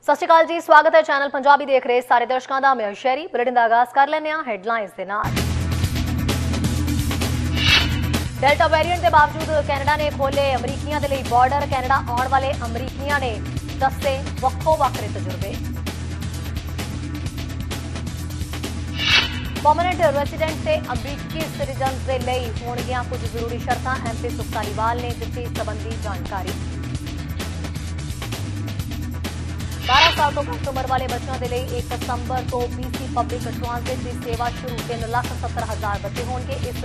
सत श्री अकाल जी, स्वागत है चैनल पंजाबी देख रहे सारे दर्शकों का। मैं शहरी बुलेटिन का आगाज कर लेने हेडलाइंस के नाल। डेल्टा वेरिएंट के बावजूद कैनेडा ने खोले अमरीकियों के लिए बॉर्डर। कैनेडा आने वाले अमरीकियों ने दसे वक्खो वक्रे तजुर्बे। परमानेंट रेजिडेंट से अमरीकी सिटीजन के लिए होणगियां कुछ जरूरी शर्तां। MP सुख धालीवाल ने दी संबंधी जानकारी। 12 साल तो घट उम्र वाले बच्चों के लिए 1 दिसंबर तो BC पब्लिक ट्रांसिट की सेवा शुरू। 3,70,000 बच्चे होंगे इस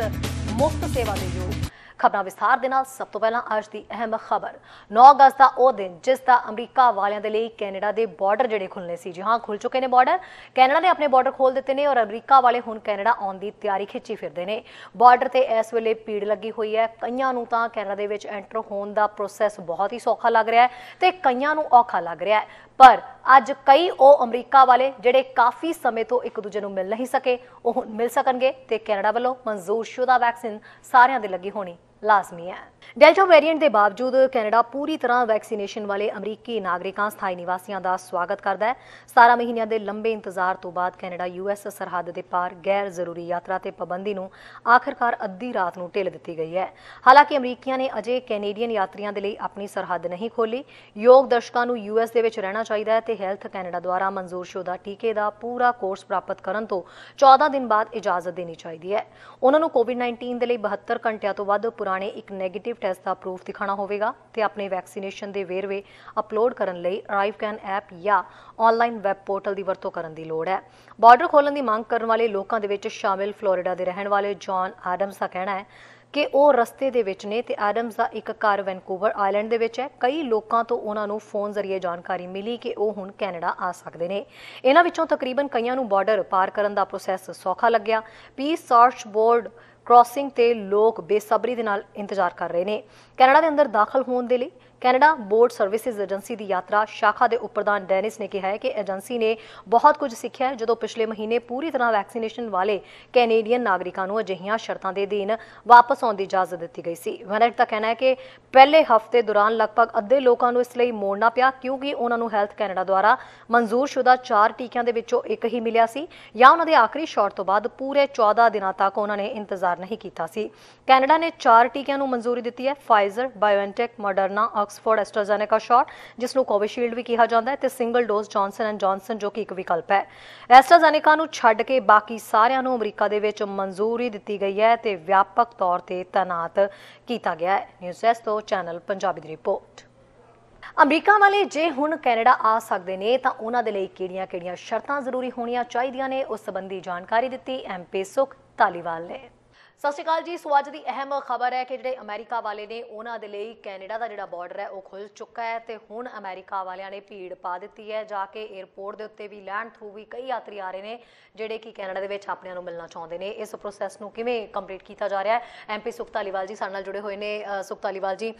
मुफ्त सेवा के योग। खबरां विस्तार दे नाल। सब तो पहला अज की अहम खबर 9 अगस्त का वह दिन जिसका अमरीका वालियां दे लई कैनेडा के बॉर्डर जिहड़े खुलने सी। जी हाँ, खुल चुके हैं बॉर्डर। कैनेडा ने अपने बॉर्डर खोल दिते हैं और अमरीका वाले हुण कैनेडा आउण दी तैयारी खिंची फिरदे ने। बॉर्डर ते इस वेले भीड़ लगी हुई है। कईयां नूं तां कैनेडा दे विच एंटर होण दा प्रोसैस बहुत ही सौखा लग रहा है ते कईयां नूं औखा लग रहा है। पर अज कई वो अमरीका वाले जिहड़े काफ़ी समय तो एक दूजे नूं मिल नहीं सके वो हुण मिल सकणगे ते कैनेडा वालों मंजूरशुदा वैक्सीन सारियां दे लगी होनी लाजमी है। डेल्टा वेरिएंट के बावजूद कैनेडा पूरी तरह वैक्सीनेशन वाले अमरीकी नागरिकों स्थाई निवासियों का स्वागत करता है। 17 महीनों के लंबे इंतजार तो बाद कैनेडा US सरहद के पार गैर जरूरी यात्रा ते पाबंदी नूं आखिरकार अद्धी रात नूं ढिल दी गई है। हालांकि अमरीकियों ने अजे कैनेडियन यात्रियों के लिए अपनी सरहद नहीं खोली। योग दर्शकों नूं US दे विच रहना चाहिए है ते हैल्थ कैनेडा द्वारा मंजूरशुदा टीके का पूरा कोर्स प्राप्त करन तो 14 दिन बाद इजाजत देनी चाहिए है। उन्होंने कोविड-19 के लिए 72 घंटिया तो वध पुराने एक नैगेटिव टेस्ट का प्रूफ दिखाना होगा ते अपने वैक्सीनेशन के वेरवे अपलोड करने लई अराइवकैन ऐप या ऑनलाइन वैब पोर्टल की वरतों करने की लोड़ है। बॉर्डर खोलने की मांग करने वाले लोगों के शामिल फ्लोरिडा के रहने वाले जॉन एडम्स का कहना है कि वो रस्ते दे विच ने ते एडम्स का एक घर वैनकूवर आइलैंड दे विच है। कई लोगों तो उन्होंने फोन जरिए जानकारी मिली कि वो हुण कैनेडा आ सकते हैं। इन्हां विचों तकरीबन कईयां नूं बॉर्डर पार करन दा प्रोसैस सौखा लग्या। पीस सर्च बोर्ड क्रॉसिंग ते लोग बेसब्री दे नाल इंतजार कर रहे हैं। कैनेडा के अंदर दाखिल होने के लिए कैनेडा बोर्ड सर्विसेज एजेंसी की यात्रा शाखा के उपप्रधान डेनिस ने कहा है कि एजेंसी ने बहुत कुछ सीखा है जो पिछले महीने पूरी तरह वैक्सीनेशन वाले कैनेडियन नागरिकों को अजिहियां शर्तां दे अधीन वापस आने की इजाजत दी गई सी। वेनेट का कहना है कि पहले हफ्ते दौरान लगभग अद्धे लोगों को इसलिए मोड़ना पिया क्योंकि उन्होंने हैल्थ कैनेडा द्वारा मंजूरशुदा 4 टीकों के विचों एक ही मिलिया सी या उन्होंने आखिरी शॉट तो बाद पूरे 14 दिनों तक उन्होंने इंतजार नहीं किया सी। कैनेडा ने 4 टीकों को मंजूरी दी है। Pfizer, BioNTech, Moderna, Oxford AstraZeneca shot जिसनों कोविशील्ड भी कहा जाता है ते single dose Johnson and Johnson जो कि एक विकल्प है। एस्ट्राजेनेका नूं छड्ड के बाकी सारियां नूं अमरीका दे विच मंजूरी दी गई है ते व्यापक तौर ते तैनात किया गया है। न्यूज़ डेस्क तो चैनल पंजाबी दी रिपोर्ट। अमरीका वाले जे हुण कैनेडा आ सकते हैं तो उन्होंने लिए किहड़ियां-किहड़ियां शर्तां जरूरी होणियां चाहीदियां ने उस संबंधी जानकारी दी MP सुख धालीवाल ने। सत श्री अकाल जी, सो अज की अहम खबर है कि जिहड़े अमेरिका वाले ने उन्होंने लिए कैनेडा का जिहड़ा बॉर्डर है वह खुल चुका है तो हुण अमेरिका वालियां ने भीड़ पा दी है। जाके एयरपोर्ट के उत्ते भी लैंड थ्रू भी कई यात्री आ रहे हैं जिहड़े कि कैनेडा के अपने नूं मिलना चाहते हैं। इस प्रोसैस नूं किवें कंप्लीट किया जा रहा है MP सुख धालीवाल जी साडे नाल जुड़े हुए हैं। सुख धालीवाल जी,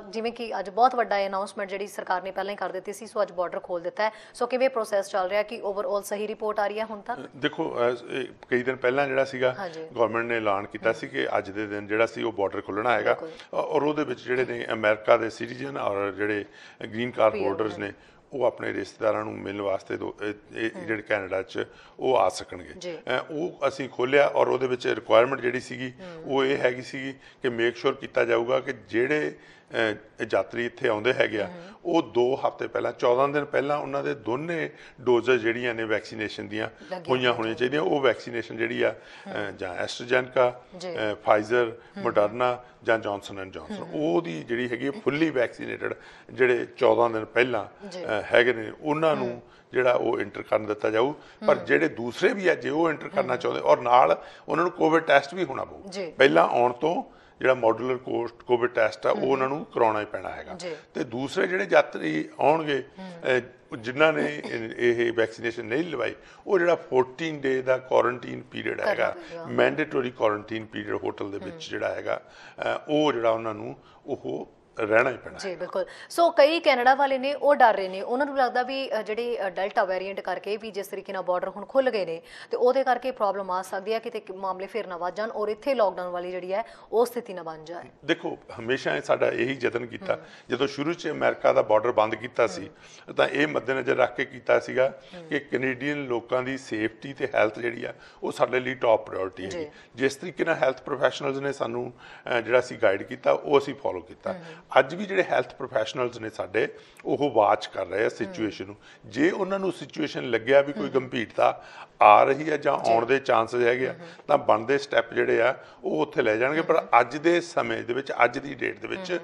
जिवें कि अज बहुत वड्डा अनाउंसमेंट जिहड़ी सरकार ने पहले ही कर दी सी, सो अज बॉर्डर खोल दिता है, सो किवें प्रोसैस चल रहा है कि ओवरऑल सही रिपोर्ट आ रही है हुण तक? देखो, कई दिन पहला जिहड़ा सीगा गवर्नमेंट ने ऐलान किया सी कि अज दे दिन जिहड़ा सी वो बॉर्डर खुलना हैगा और उहदे विच जिहड़े ने अमेरिका के सिटीजन और जिहड़े ग्रीन कार्ड होल्डर्स ने वो अपने रिश्तेदारां नूं मिलण वास्ते जिहड़े कैनेडा च वो आ सकणगे। वो असीं खोलिया और उहदे विच रिक्वायरमेंट जिहड़ी सीगी वो ये हैगी सीगी कि मेक श्योर किया जाऊगा कि जिहड़े यात्री इत्थे आउंदे हैगे आ वो 2 हफ्ते पहला 14 दिन पहला उन्होंने दोने डोजेज जिहड़ियां ने वैक्सीनेशन दियां होईयां होणियां चाहिदियां। वो वैक्सीनेशन जिहड़ी आ जां एस्ट्राजेनेका, फाइजर, मॉडर्ना जां जॉनसन एंड जॉनसन ओहदी जिहड़ी हैगी फुल्ली वैक्सीनेटेड जिहड़े 14 दिन पहला हैगे ने उन्हां नूं जिहड़ा वो इंटर करन दित्ता जाऊ। पर जिहड़े दूसरे भी है जे वो इंटर करना चाहुंदे और नाल उन्हां नूं कोविड टैस्ट भी होना पऊ। पहला आउण तो जिहड़ा मॉडुलर कोविड टैस्ट आ वो उन्हां नूं कराउणा ही पैना हैगा ते दूसरे जिहड़े यात्री आउणगे जिन्हां ने ये वैक्सीनेशन नहीं लवाई वो जिहड़ा 14 डे का क्वारंटीन पीरियड हैगा मैंडेटरी क्वारंटीन पीरियड होटल दे विच जिहड़ा हैगा वो जिहड़ा उन्हां नूं ओह ਰਹਿਣਾ ਹੀ ਪੈਣਾ ਜੀ ਬਿਲਕੁਲ। ਸੋ ਕਈ ਕੈਨੇਡਾ ਵਾਲੇ ਨੇ ਉਹ ਡਰ ਰਹੇ ਨੇ, ਉਹਨਾਂ ਨੂੰ ਲੱਗਦਾ ਵੀ ਜਿਹੜੇ ਡੈਲਟਾ ਵੇਰੀਐਂਟ ਕਰਕੇ ਵੀ ਜਿਸ ਤਰੀਕੇ ਨਾਲ ਬਾਰਡਰ ਹੁਣ ਖੁੱਲ ਗਏ ਨੇ ਤੇ ਉਹਦੇ ਕਰਕੇ ਪ੍ਰੋਬਲਮ ਆ ਸਕਦੀ ਹੈ, ਕਿਤੇ ਮਾਮਲੇ ਫਿਰ ਨਾ ਵੱਧ ਜਾਣ ਔਰ ਇੱਥੇ ਲੋਕਡਾਊਨ ਵਾਲੀ ਜਿਹੜੀ ਹੈ ਉਹ ਸਥਿਤੀ ਨਾ ਬਣ ਜਾਏ। ਦੇਖੋ ਹਮੇਸ਼ਾ ਸਾਡਾ ਇਹੀ ਯਤਨ ਕੀਤਾ, ਜਦੋਂ ਸ਼ੁਰੂ 'ਚ ਅਮਰੀਕਾ ਦਾ ਬਾਰਡਰ ਬੰਦ ਕੀਤਾ ਸੀ ਤਾਂ ਇਹ ਮੱਦੇਨਜ਼ਰ ਰੱਖ ਕੇ ਕੀਤਾ ਸੀਗਾ ਕਿ ਕੈਨੇਡੀਅਨ ਲੋਕਾਂ ਦੀ ਸੇਫਟੀ ਤੇ ਹੈਲਥ ਜਿਹੜੀ ਆ ਉਹ ਸਾਡੇ ਲਈ ਟੌਪ ਪ੍ਰਾਇੋਰਟੀ ਹੈ। ਜਿਸ ਤਰੀਕੇ ਨਾਲ ਹੈਲਥ ਪ੍ਰੋਫੈਸ਼ਨਲਸ ਨੇ ਸਾਨੂੰ ਜਿਹੜਾ ਸੀ ਗਾਈਡ ਕੀਤਾ ਉਹ ਅਸੀਂ ਫੋਲੋ ਕੀਤਾ। ਅੱਜ ਵੀ ਜਿਹੜੇ ਹੈਲਥ ਪ੍ਰੋਫੈਸ਼ਨਲਸ ਨੇ ਸਾਡੇ ਉਹ ਵਾਚ ਕਰ ਰਹੇ ਆ ਸਿਚੁਏਸ਼ਨ ਨੂੰ। ਜੇ ਉਹਨਾਂ ਨੂੰ ਸਿਚੁਏਸ਼ਨ ਲੱਗਿਆ ਵੀ ਕੋਈ ਗੰਭੀਰਤਾ ਆ ਰਹੀ ਹੈ ਜਾਂ ਆਉਣ ਦੇ ਚਾਂਸਸ ਹੈਗੇ ਆ ਤਾਂ ਬਣਦੇ ਸਟੈਪ ਜਿਹੜੇ ਆ ਉਹ ਉੱਥੇ ਲੈ ਜਾਣਗੇ। ਪਰ ਅੱਜ ਦੇ ਸਮੇਂ ਦੇ ਵਿੱਚ, ਅੱਜ ਦੀ ਡੇਟ ਦੇ ਵਿੱਚ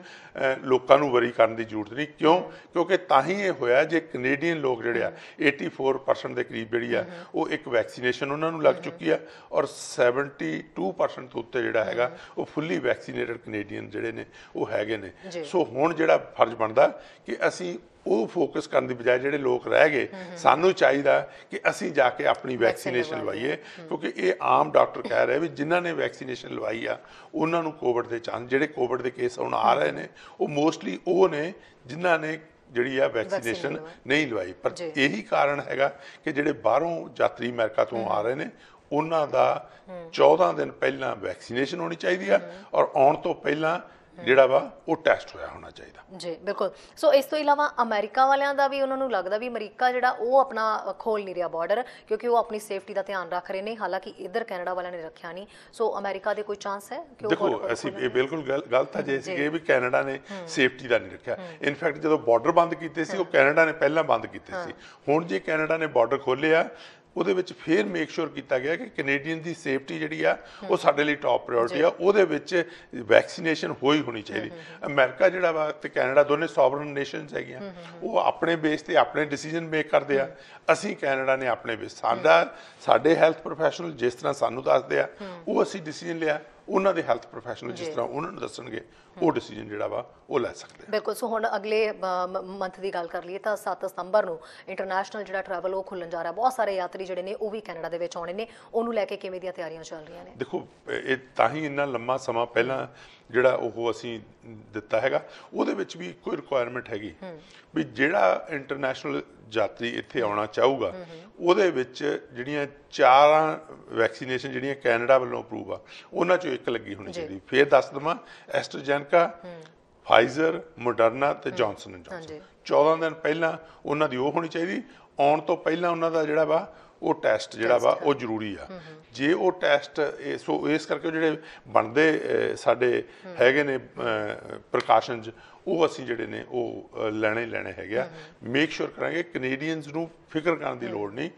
ਲੋਕਾਂ ਨੂੰ ਵਰੀ ਕਰਨ ਦੀ ਜ਼ਰੂਰਤ ਨਹੀਂ। ਕਿਉਂਕਿ ਤਾਂ ਹੀ ਇਹ ਹੋਇਆ ਜੇ ਕੈਨੇਡੀਅਨ ਲੋਕ ਜਿਹੜੇ ਆ 84% ਦੇ ਕਰੀਬ ਜਿਹੜੀ ਆ ਉਹ ਇੱਕ ਵੈਕਸੀਨੇਸ਼ਨ ਉਹਨਾਂ ਨੂੰ ਲੱਗ ਚੁੱਕੀ ਆ ਔਰ 72% ਤੋਂ ਉੱਤੇ ਜਿਹੜਾ ਹੈਗਾ ਉਹ ਫੁੱਲੀ ਵੈਕਸੀਨੇਟਡ ਕੈਨੇਡੀਅਨ ਜਿਹੜੇ ਨੇ ਉਹ ਹੈਗੇ ਨੇ। ਸੋ ਹੁਣ ਜਿਹੜਾ ਫਰਜ਼ ਬਣਦਾ ਕਿ ਅਸੀਂ ਉਹ ਫੋਕਸ ਕਰਨ ਦੀ ਬਜਾਏ ਜਿਹੜੇ ਲੋਕ ਰਹਿ ਗਏ, ਸਾਨੂੰ ਚਾਹੀਦਾ ਕਿ ਅਸੀਂ ਜਾ ਕੇ ਆਪਣੀ ਵੈਕਸੀਨੇਸ਼ਨ ਲਵਾਈਏ। ਕਿਉਂਕਿ ਇਹ ਆਮ ਡਾਕਟਰ ਕਹਿ ਰਹੇ ਵੀ ਜਿਨ੍ਹਾਂ ਨੇ ਵੈਕਸੀਨੇਸ਼ਨ ਲਵਾਈ ਆ ਉਹਨਾਂ ਨੂੰ ਕੋਵਿਡ ਦੇ ਚਾਂਸ, ਜਿਹੜੇ ਕੋਵਿਡ ਦੇ ਕੇਸ ਹੁਣ ਆ ਰਹੇ ਨੇ ਉਹ ਮੋਸਟਲੀ ਉਹ ਨੇ ਜਿਨ੍ਹਾਂ ਨੇ ਜਿਹੜੀ ਆ ਵੈਕਸੀਨੇਸ਼ਨ ਨਹੀਂ ਲਵਾਈ। ਪਰ ਇਹੀ ਕਾਰਨ ਹੈਗਾ ਕਿ ਜਿਹੜੇ ਬਾਹਰੋਂ ਯਾਤਰੀ ਅਮਰੀਕਾ ਤੋਂ ਆ ਰਹੇ ਨੇ ਉਹਨਾਂ ਦਾ 14 ਦਿਨ ਪਹਿਲਾਂ ਵੈਕਸੀਨੇਸ਼ਨ ਹੋਣੀ ਚਾਹੀਦੀ ਆ ਔਰ ਆਉਣ ਤੋਂ ਪਹਿਲਾਂ ਜਿਹੜਾ ਵਾ ਉਹ ਟੈਸਟ ਹੋਇਆ ਹੋਣਾ ਚਾਹੀਦਾ। ਜੀ ਬਿਲਕੁਲ। ਸੋ ਇਸ ਤੋਂ ਇਲਾਵਾ ਅਮਰੀਕਾ ਵਾਲਿਆਂ ਦਾ ਵੀ ਉਹਨਾਂ ਨੂੰ ਲੱਗਦਾ ਵੀ ਅਮਰੀਕਾ ਜਿਹੜਾ ਉਹ ਆਪਣਾ ਖੋਲ ਨਹੀਂ ਰਿਹਾ ਬਾਰਡਰ, ਕਿਉਂਕਿ ਉਹ ਆਪਣੀ ਸੇਫਟੀ ਦਾ ਧਿਆਨ ਰੱਖ ਰਹੇ ਨੇ, ਹਾਲਾਂਕਿ ਇੱਧਰ ਕੈਨੇਡਾ ਵਾਲਿਆਂ ਨੇ ਰੱਖਿਆ ਨਹੀਂ। ਸੋ ਅਮਰੀਕਾ ਦੇ ਕੋਈ ਚਾਂਸ ਹੈ ਕਿ ਦੇਖੋ ਅਸੀਂ ਇਹ ਬਿਲਕੁਲ ਗਲਤ ਹੈ ਜੇ ਅਸੀਂ ਵੀ ਕੈਨੇਡਾ ਨੇ ਸੇਫਟੀ ਦਾ ਨਹੀਂ ਰੱਖਿਆ। ਇਨਫੈਕਟ ਜਦੋਂ ਬਾਰਡਰ ਬੰਦ ਕੀਤੇ ਸੀ ਉਹ ਕੈਨੇਡਾ ਨੇ ਪਹਿਲਾਂ ਬੰਦ ਕੀਤੇ ਸੀ। ਹੁਣ ਜੇ ਕੈਨੇਡਾ ਨੇ ਬਾਰਡਰ ਖੋਲ੍ਹਿਆ ਉਹਦੇ ਵਿੱਚ ਫਿਰ ਮੇਕ ਸ਼ੋਰ ਕੀਤਾ ਗਿਆ ਕਿ ਕੈਨੇਡੀਅਨ ਦੀ ਸੇਫਟੀ ਜਿਹੜੀ ਆ ਉਹ ਸਾਡੇ ਲਈ ਟੌਪ ਪ੍ਰਾਇੋਰਟੀ ਆ, ਉਹਦੇ ਵਿੱਚ ਵੈਕਸੀਨੇਸ਼ਨ ਹੋਣੀ ਚਾਹੀਦੀ। ਅਮਰੀਕਾ ਜਿਹੜਾ ਵਾ ਤੇ ਕੈਨੇਡਾ ਦੋਨੇ ਸੋਵਰਨ ਨੇਸ਼ਨਸ ਹੈਗੀਆਂ, ਉਹ ਆਪਣੇ ਬੇਸ ਤੇ ਆਪਣੇ ਡਿਸੀਜਨ ਮੇਕ ਕਰਦੇ ਆ। ਅਸੀਂ ਕੈਨੇਡਾ ਨੇ ਆਪਣੇ ਬੇਸ, ਸਾਡੇ ਹੈਲਥ ਪ੍ਰੋਫੈਸ਼ਨਲ ਜਿਸ ਤਰ੍ਹਾਂ ਸਾਨੂੰ ਦੱਸਦੇ ਆ ਉਹ ਅਸੀਂ ਡਿਸੀਜਨ ਲਿਆ, ਉਹਨਾਂ ਦੇ ਹੈਲਥ ਪ੍ਰੋਫੈਸ਼ਨਲ ਜਿਸ ਤਰ੍ਹਾਂ ਉਹਨਾਂ ਨੂੰ ਦੱਸਣਗੇ ਉਹ ਡਿਸੀਜਨ ਜਿਹੜਾ ਵਾ ਉਹ ਲੈ ਸਕਦੇ। ਬਿਲਕੁਲ। ਸੋ ਹੁਣ ਅਗਲੇ ਮੰਥ ਦੀ ਗੱਲ ਕਰ ਲਈਏ ਤਾਂ 7 ਸਤੰਬਰ ਨੂੰ ਇੰਟਰਨੈਸ਼ਨਲ ਜਿਹੜਾ ਟਰੈਵਲ ਉਹ ਖੁੱਲਣ ਜਾ ਰਿਹਾ। ਬਹੁਤ ਸਾਰੇ ਯਾਤਰੀ ਜਿਹੜੇ ਨੇ ਉਹ ਵੀ ਕੈਨੇਡਾ ਦੇ ਵਿੱਚ ਆਉਣੇ ਨੇ, ਉਹਨੂੰ ਲੈ ਕੇ ਕਿਵੇਂ ਦੀਆਂ ਤਿਆਰੀਆਂ ਚੱਲ ਰਹੀਆਂ ਨੇ? ਦੇਖੋ ਇਹ ਤਾਂ ਹੀ ਇੰਨਾ ਲੰਮਾ ਸਮਾਂ ਪਹਿਲਾਂ ਜਿਹੜਾ ਉਹ ਅਸੀਂ ਦਿੱਤਾ ਹੈਗਾ, ਉਹਦੇ ਵਿੱਚ ਵੀ ਇੱਕੋ ਰਿਕੁਆਇਰਮੈਂਟ ਹੈਗੀ ਵੀ ਜਿਹੜਾ ਇੰਟਰਨੈਸ਼ਨਲ ਯਾਤਰੀ ਇੱਥੇ ਆਉਣਾ ਚਾਹੂਗਾ ਉਹਦੇ ਵਿੱਚ ਜਿਹੜੀਆਂ 4 ਵੈਕਸੀਨੇਸ਼ਨ ਜਿਹੜੀਆਂ ਕੈਨੇਡਾ ਵੱਲੋਂ ਅਪਰੂਵ ਆ ਉਹਨਾਂ 'ਚੋਂ ਇੱਕ ਲੱਗੀ ਹੋਣੀ ਚਾਹੀਦੀ। ਫਿਰ ਦੱਸ ਦੇਵਾਂ, ਐਸਟਰਾਜੈਨੇਕਾ, ਫਾਈਜ਼ਰ, ਮੋਡਰਨਾ ਤੇ ਜੌਨਸਨ ਐਂਡ ਜੌਨਸਨ 14 ਦਿਨ ਪਹਿਲਾਂ ਉਹਨਾਂ ਦੀ ਉਹ ਹੋਣੀ ਚਾਹੀਦੀ। ਆਉਣ ਤੋਂ ਪਹਿਲਾਂ ਉਹਨਾਂ ਦਾ ਜਿਹੜਾ ਵਾ ਉਹ ਟੈਸਟ ਜਿਹੜਾ ਵਾ ਉਹ ਜ਼ਰੂਰੀ ਆ। ਜੇ ਉਹ ਟੈਸਟ ਸੋ ਇਸ ਕਰਕੇ ਜਿਹੜੇ ਬਣਦੇ ਸਾਡੇ ਹੈਗੇ ਨੇ ਪ੍ਰੀਕਾਸ਼ਨਸ ਉਹ ਅਸੀਂ ਜਿਹੜੇ ਨੇ ਉਹ ਲੈਣੇ ਹੈਗੇ ਆ। ਮੇਕ ਸ਼ੋਰ ਕਰਾਂਗੇ ਕੈਨੇਡੀਅਨਸ ਨੂੰ ਫਿਕਰ ਕਰਨ ਦੀ ਲੋੜ ਨਹੀਂ,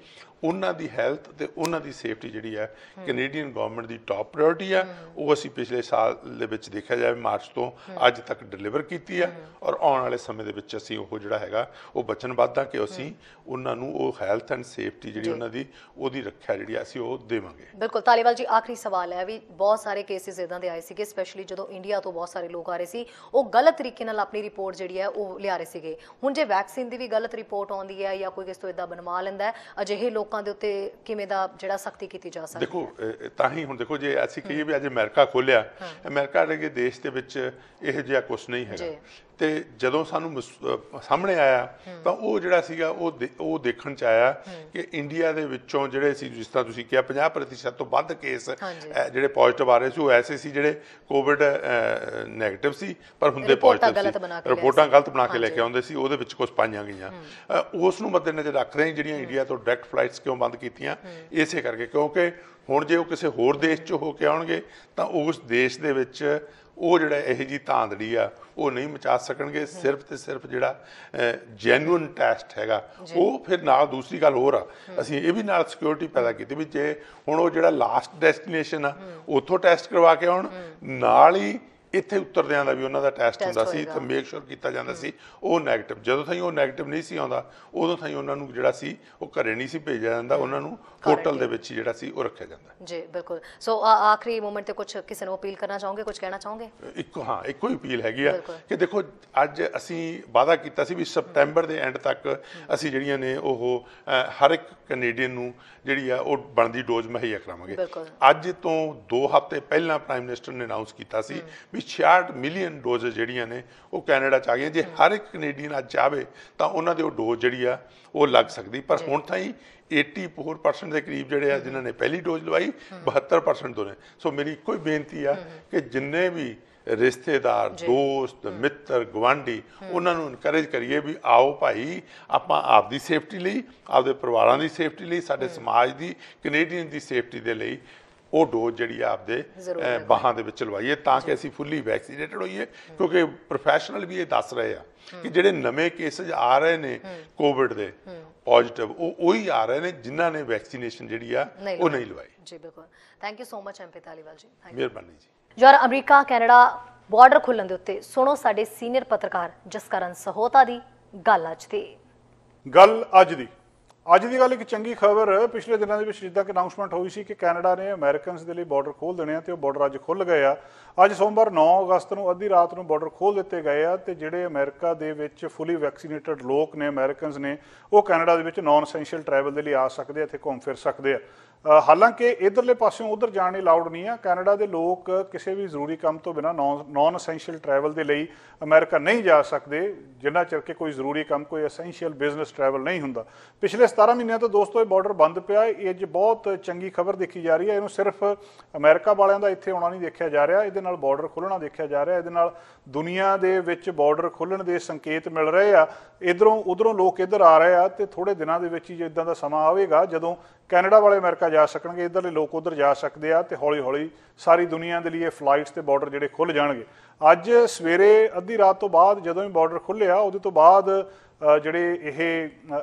ਉਹਨਾਂ ਦੀ ਹੈਲਥ ਤੇ ਉਹਨਾਂ ਦੀ ਸੇਫਟੀ ਜਿਹੜੀ ਹੈ ਕੈਨੇਡੀਅਨ ਗਵਰਨਮੈਂਟ ਦੀ ਟੌਪ ਪ੍ਰਾਇੋਰਟੀ ਆ। ਉਹ ਅਸੀਂ ਪਿਛਲੇ ਸਾਲ ਦੇ ਵਿੱਚ ਦੇਖਿਆ ਜਾਵੇ ਮਾਰਚ ਤੋਂ ਅੱਜ ਤੱਕ ਡਿਲੀਵਰ ਕੀਤੀ ਆ ਔਰ ਆਉਣ ਵਾਲੇ ਸਮੇਂ ਦੇ ਵਿੱਚ ਅਸੀਂ ਉਹ ਜਿਹੜਾ ਹੈਗਾ ਉਹ ਵਚਨਬੱਧ ਆ ਕਿ ਅਸੀਂ ਉਹਨਾਂ ਨੂੰ ਉਹ ਹੈਲਥ ਐਂਡ ਸੇਫਟੀ ਜਿਹੜੀ ਉਹਨਾਂ ਦੀ ਉਹਦੀ ਰੱਖਿਆ ਜਿਹੜੀ ਅਸੀਂ ਉਹ ਦੇਵਾਂਗੇ। ਬਿਲਕੁਲ। ਧਾਲੀਵਾਲ ਜੀ, ਆਖਰੀ ਸਵਾਲ ਹੈ ਵੀ ਬਹੁਤ ਸਾਰੇ ਕੇਸਿਸ ਇਦਾਂ ਦੇ ਆਏ ਸੀਗੇ, ਸਪੈਸ਼ਲੀ ਜਦੋਂ ਇੰਡੀਆ ਤੋਂ ਬਹੁਤ ਸਾਰੇ ਲੋਕ ਆ ਰਹੇ ਸੀ, ਉਹ ਗਲਤ ਤਰੀਕੇ ਨਾਲ ਆਪਣੀ ਰਿਪੋਰਟ ਜਿਹੜੀ ਹੈ ਉਹ ਲਿਆ ਰਹੇ ਸੀਗੇ। ਹੁਣ ਜੇ ਵੈਕਸੀਨ ਦੀ ਵੀ ਗਲਤ ਰਿਪੋਰਟ ਆਉਂਦੀ ਹੈ ਜਾਂ ਕੋਈ ਕਿਸ ਤੋਂ ਇਦਾਂ ਬਣਵਾ ਲੈਂਦਾ ਹੈ, ਅਜਿਹੇ ਲੋਕਾਂ ਦੇ ਉੱਤੇ ਕਿਵੇਂ ਦਾ ਜਿਹੜਾ ਸਖਤੀ ਕੀਤੀ ਜਾ ਸਕਦੀ? ਦੇਖੋ ਤਾਂ ਹੀ ਹੁਣ ਦੇਖੋ ਜੇ ਅਸੀਂ ਕਹੀਏ ਵੀ ਅੱਜ ਅਮਰੀਕਾ ਖੋਲਿਆ, ਅਮਰੀਕਾ ਵਰਗੇ ਦੇਸ਼ ਦੇ ਵਿੱਚ ਇਹੋ ਜਿਹਾ ਕੁਛ ਨਹੀਂ ਹੈਗਾ। ਤੇ ਜਦੋਂ ਸਾਨੂੰ ਸਾਹਮਣੇ ਆਇਆ ਤਾਂ ਉਹ ਜਿਹੜਾ ਸੀਗਾ ਉਹ ਦੇਖਣ ਚ ਆਇਆ ਕਿ ਇੰਡੀਆ ਦੇ ਵਿੱਚੋਂ ਜਿਹੜੇ ਸੀ, ਜਿਸ ਤਰ੍ਹਾਂ ਤੁਸੀਂ ਕਿਹਾ 50% ਤੋਂ ਵੱਧ ਕੇਸ ਜਿਹੜੇ ਪੋਜ਼ਿਟਿਵ ਆ ਰਹੇ ਸੀ ਉਹ ਐਸੇ ਸੀ ਜਿਹੜੇ ਕੋਵਿਡ ਨੈਗੇਟਿਵ ਸੀ ਪਰ ਹੁੰਦੇ ਪੋਜ਼ਿਟਿਵ ਸੀ, ਰਿਪੋਰਟਾਂ ਗਲਤ ਬਣਾ ਕੇ ਲੈ ਕੇ ਆਉਂਦੇ ਸੀ, ਉਹਦੇ ਵਿੱਚ ਕੁਝ ਪਾਈਆਂ ਗਈਆਂ। ਉਸ ਨੂੰ ਮੱਦੇਨਜ਼ਰ ਰੱਖਦੇ ਜਿਹੜੀਆਂ ਇੰਡੀਆ ਤੋਂ ਡਾਇਰੈਕਟ ਫਲਾਈਟਸ ਕਿਉਂ ਬੰਦ ਕੀਤੀਆਂ, ਇਸੇ ਕਰਕੇ ਕਿਉਂਕਿ ਹੁਣ ਜੇ ਉਹ ਕਿਸੇ ਹੋਰ ਦੇਸ਼ 'ਚ ਹੋ ਕੇ ਆਉਣਗੇ ਤਾਂ ਉਸ ਦੇਸ਼ ਦੇ ਵਿੱਚ ਉਹ ਜਿਹੜਾ ਇਹੋ ਜਿਹੀ ਧਾਂਦੜੀ ਆ ਉਹ ਨਹੀਂ ਮਚਾ ਸਕਣਗੇ। ਸਿਰਫ ਤੇ ਸਿਰਫ ਜਿਹੜਾ ਜੈਨੂਅਨ ਟੈਸਟ ਹੈਗਾ ਉਹ ਫਿਰ ਨਾਲ ਦੂਸਰੀ ਗੱਲ ਹੋਰ ਆ, ਅਸੀਂ ਇਹ ਵੀ ਨਾਲ ਸਿਕਿਉਰਿਟੀ ਪੈਦਾ ਕੀਤੀ ਵੀ ਜੇ ਹੁਣ ਉਹ ਜਿਹੜਾ ਲਾਸਟ ਡੈਸਟੀਨੇਸ਼ਨ ਆ ਉੱਥੋਂ ਟੈਸਟ ਕਰਵਾ ਕੇ ਆਉਣ, ਨਾਲ ਹੀ ਇੱਥੇ ਉਤਰਦਿਆਂ ਦਾ ਵੀ ਉਹਨਾਂ ਦਾ ਟੈਸਟ ਹੁੰਦਾ ਸੀ ਤਾਂ ਮੇਕ ਸ਼ੋਰ ਕੀਤਾ ਜਾਂਦਾ ਸੀ ਉਹ ਨੈਗੇਟਿਵ। ਜਦੋਂ ਤਾਈਂ ਉਹ ਨੈਗੇਟਿਵ ਨਹੀਂ ਸੀ ਆਉਂਦਾ ਉਦੋਂ ਤਾਈਂ ਉਹਨਾਂ ਨੂੰ ਜਿਹੜਾ ਸੀ ਉਹ ਘਰੇ ਨਹੀਂ ਸੀ ਭੇਜਿਆ ਜਾਂਦਾ, ਉਹਨਾਂ ਨੂੰ ਹੋਟਲ ਦੇ ਵਿੱਚ ਹੀ ਜਿਹੜਾ ਸੀ ਉਹ ਰੱਖਿਆ ਜਾਂਦਾ। ਜੀ ਬਿਲਕੁਲ। ਸੋ ਆਖਰੀ ਮੂਮੈਂਟ ਤੇ ਕੁਝ ਕਿਸੇ ਨੂੰ ਅਪੀਲ ਕਰਨਾ ਚਾਹੋਗੇ, ਕੁਝ ਕਹਿਣਾ ਚਾਹੋਗੇ? ਇੱਕੋ ਹੀ ਅਪੀਲ ਹੈਗੀ ਆ ਕਿ ਦੇਖੋ ਅੱਜ ਅਸੀਂ ਵਾਅਦਾ ਕੀਤਾ ਸੀ ਵੀ ਸਤੰਬਰ ਦੇ ਐਂਡ ਤੱਕ ਅਸੀਂ ਜਿਹੜੀਆਂ ਨੇ ਉਹ ਹਰ ਇੱਕ ਕੈਨੇਡੀਅਨ ਨੂੰ ਜਿਹੜੀ ਆ ਉਹ ਬਣਦੀ ਡੋਜ਼ ਮੁਹੱਈਆ ਕਰਾਵਾਂਗੇ। ਅੱਜ ਤੋਂ 2 ਹਫ਼ਤੇ ਪਹਿਲਾਂ ਪ੍ਰਾਈਮ ਮਿਨਿਸਟਰ ਨੇ ਅਨਾਉਂਸ ਕੀਤਾ ਸੀ ਵੀ 66 ਮਿਲੀਅਨ ਡੋਜ਼ ਜਿਹੜੀਆਂ ਨੇ ਉਹ ਕੈਨੇਡਾ 'ਚ ਆ ਗਈਆਂ। ਜੇ ਹਰ ਇੱਕ ਕੈਨੇਡੀਅਨ ਅੱਜ ਚਾਹਵੇ ਤਾਂ ਉਹਨਾਂ ਦੇ ਉਹ ਡੋਜ਼ ਜਿਹੜੀ ਆ ਉਹ ਲੱਗ ਸਕਦੀ, ਪਰ ਹੁਣ ਤਾਈਂ 84% ਦੇ ਕਰੀਬ ਜਿਹੜੇ ਆ ਜਿਨ੍ਹਾਂ ਨੇ ਪਹਿਲੀ ਡੋਜ਼ ਲਵਾਈ, 72% ਤੋਂ ਨੇ। ਸੋ ਮੇਰੀ ਇੱਕੋ ਹੀ ਬੇਨਤੀ ਆ ਕਿ ਜਿੰਨੇ ਵੀ ਰਿਸ਼ਤੇਦਾਰ, ਦੋਸਤ, ਮਿੱਤਰ, ਗੁਆਂਢੀ, ਉਹਨਾਂ ਨੂੰ ਇਨਕਰੇਜ ਕਰੀਏ ਵੀ ਆਓ ਭਾਈ, ਆਪਾਂ ਆਪਦੀ ਸੇਫਟੀ ਲਈ, ਆਪਦੇ ਪਰਿਵਾਰਾਂ ਦੀ ਸੇਫਟੀ ਲਈ, ਸਾਡੇ ਸਮਾਜ ਦੀ, ਕੈਨੇਡੀਅਨ ਦੀ ਸੇਫਟੀ ਦੇ ਲਈ ਉਹ ਡੋਜ਼ ਜਿਹੜੀ ਆ ਆਪਦੇ ਬਾਹਾਂ ਦੇ ਵਿੱਚ ਲਵਾਈਏ ਤਾਂ ਕਿ ਅਸੀਂ ਫੁੱਲੀ ਵੈਕਸੀਨੇਟਡ ਹੋਈਏ। ਕਿਉਂਕਿ ਪ੍ਰੋਫੈਸ਼ਨਲ ਵੀ ਇਹ ਦੱਸ ਰਹੇ ਆ ਕਿ ਜਿਹੜੇ ਨਵੇਂ ਕੇਸਿਸ ਆ ਰਹੇ ਨੇ ਕੋਵਿਡ ਦੇ ਪੋਜ਼ਿਟਿਵ, ਉਹ ਉਹੀ ਆ ਰਹੇ ਨੇ ਜਿਨ੍ਹਾਂ ਨੇ ਵੈਕਸੀਨੇਸ਼ਨ ਜਿਹੜੀ ਆ ਉਹ ਨਹੀਂ ਲਵਾਈ। ਜੀ ਬਿਲਕੁਲ, thank you so much MP Dhaliwal ਜੀ। ਮਿਹਰਬਾਨੀ ਜੀ। ਯਾਰ ਅਮਰੀਕਾ ਕੈਨੇਡਾ ਬਾਰਡਰ ਖੁੱਲਣ ਦੇ ਉੱਤੇ ਸੁਣੋ ਸਾਡੇ ਸੀਨੀਅਰ ਪੱਤਰਕਾਰ ਜਸਕਰਨ ਸਹੋਤਾ ਦੀ ਗੱਲ ਅੱਜ ਦੀ। ਅੱਜ ਦੀ ਗੱਲ ਇੱਕ ਚੰਗੀ ਖਬਰ, ਪਿਛਲੇ ਦਿਨਾਂ ਦੇ ਵਿੱਚ ਜਿੱਦਾਂ ਕਿ ਅਨਾਉਂਸਮੈਂਟ ਹੋਈ ਸੀ ਕਿ ਕੈਨੇਡਾ ਨੇ ਅਮਰੀਕਨਸ ਦੇ ਲਈ ਬਾਰਡਰ ਖੋਲ੍ਹ ਦੇਣੇ ਆ ਤੇ ਉਹ ਬਾਰਡਰ ਅੱਜ ਖੁੱਲ੍ਹ ਗਏ ਆ। ਅੱਜ ਸੋਮਵਾਰ 9 ਅਗਸਤ ਨੂੰ ਅੱਧੀ ਰਾਤ ਨੂੰ ਬਾਰਡਰ ਖੋਲ੍ਹ ਦਿੱਤੇ ਗਏ ਆ ਤੇ ਜਿਹੜੇ ਅਮਰੀਕਾ ਦੇ ਵਿੱਚ ਫੁੱਲੀ ਵੈਕਸੀਨੇਟਡ ਲੋਕ ਨੇ, ਅਮਰੀਕਨਸ ਨੇ, ਉਹ ਕੈਨੇਡਾ ਦੇ ਵਿੱਚ ਨਾਨ ਐਸੈਂਸ਼ੀਅਲ ਟਰੈਵਲ ਦੇ ਲਈ ਆ ਸਕਦੇ ਆ, ਇੱਥੇ ਘੁੰਮ ਫਿਰ ਸਕਦੇ ਆ। ਹਾਲਾਂਕਿ ਇਧਰਲੇ ਪਾਸਿਓਂ ਉਧਰ ਜਾਣ ਲਈ ਅਲਾਉਡ ਨਹੀਂ ਆ। ਕੈਨੇਡਾ ਦੇ ਲੋਕ ਕਿਸੇ ਵੀ ਜ਼ਰੂਰੀ ਕੰਮ ਤੋਂ ਬਿਨਾਂ ਨਾਨ ਐਸੈਂਸ਼ੀਅਲ ਟਰੈਵਲ ਦੇ ਲਈ ਅਮਰੀਕਾ ਨਹੀਂ ਜਾ ਸਕਦੇ ਜਿੰਨਾ ਚਿਰ ਕਿ ਕੋਈ ਜ਼ਰੂਰੀ ਕੰਮ, ਕੋਈ ਐਸੈਂਸ਼ੀਅਲ ਬਿਜ਼ਨਸ ਟਰੈਵਲ ਨਹੀਂ ਹੁੰਦਾ। ਪਿਛਲੇ 17 ਮਹੀਨਿਆਂ ਤੋਂ ਦੋਸਤੋ ਇਹ ਬਾਰਡਰ ਬੰਦ ਪਿਆ। ਇਹ ਅੱਜ ਬਹੁਤ ਚੰਗੀ ਖਬਰ ਦੇਖੀ ਜਾ ਰਹੀ ਹੈ। ਇਹਨੂੰ ਸਿਰਫ ਅਮਰੀਕਾ ਵਾਲਿਆਂ ਦਾ ਇੱਥੇ ਆਉਣਾ ਨਹੀਂ ਦੇਖਿਆ ਜਾ ਰਿਹਾ, ਇਹਦੇ ਨਾਲ ਬਾਰਡਰ ਖੁੱਲ੍ਹਣਾ ਦੇਖਿਆ ਜਾ ਰਿਹਾ। ਇਹਦੇ ਨਾਲ ਦੁਨੀਆ ਦੇ ਵਿੱਚ ਬਾਰਡਰ ਖੁੱਲ੍ਹਣ ਦੇ ਸੰਕੇਤ ਮਿਲ ਰਹੇ ਆ। ਇੱਧਰੋਂ ਉੱਧਰੋਂ ਲੋਕ ਇੱਧਰ ਆ ਰਹੇ ਆ ਤੇ ਥੋੜ੍ਹੇ ਦਿਨਾਂ ਦੇ ਵਿੱਚ ਹੀ ਇੱਦਾਂ ਦਾ ਸਮਾਂ ਆਵੇਗਾ ਜਦੋਂ ਕੈਨੇਡਾ ਵਾਲੇ ਅਮਰੀਕਾ ਜਾ ਸਕਣਗੇ, ਇੱਧਰਲੇ ਲੋਕ ਉੱਧਰ ਜਾ ਸਕਦੇ ਆ ਤੇ ਹੌਲੀ ਹੌਲੀ ਸਾਰੀ ਦੁਨੀਆ ਦੇ ਲਈ ਇਹ ਫਲਾਈਟਸ ਤੇ ਬਾਰਡਰ ਜਿਹੜੇ ਖੁੱਲ੍ਹ ਜਾਣਗੇ। ਅੱਜ ਸਵੇਰੇ ਅੱਧੀ ਰਾਤ ਤੋਂ ਬਾਅਦ ਜਦੋਂ ਹੀ ਬਾਰਡਰ ਖੁੱਲ੍ਹਿਆ, ਉਹਦੇ ਤੋਂ ਬਾਅਦ ਜਿਹੜੇ ਇਹ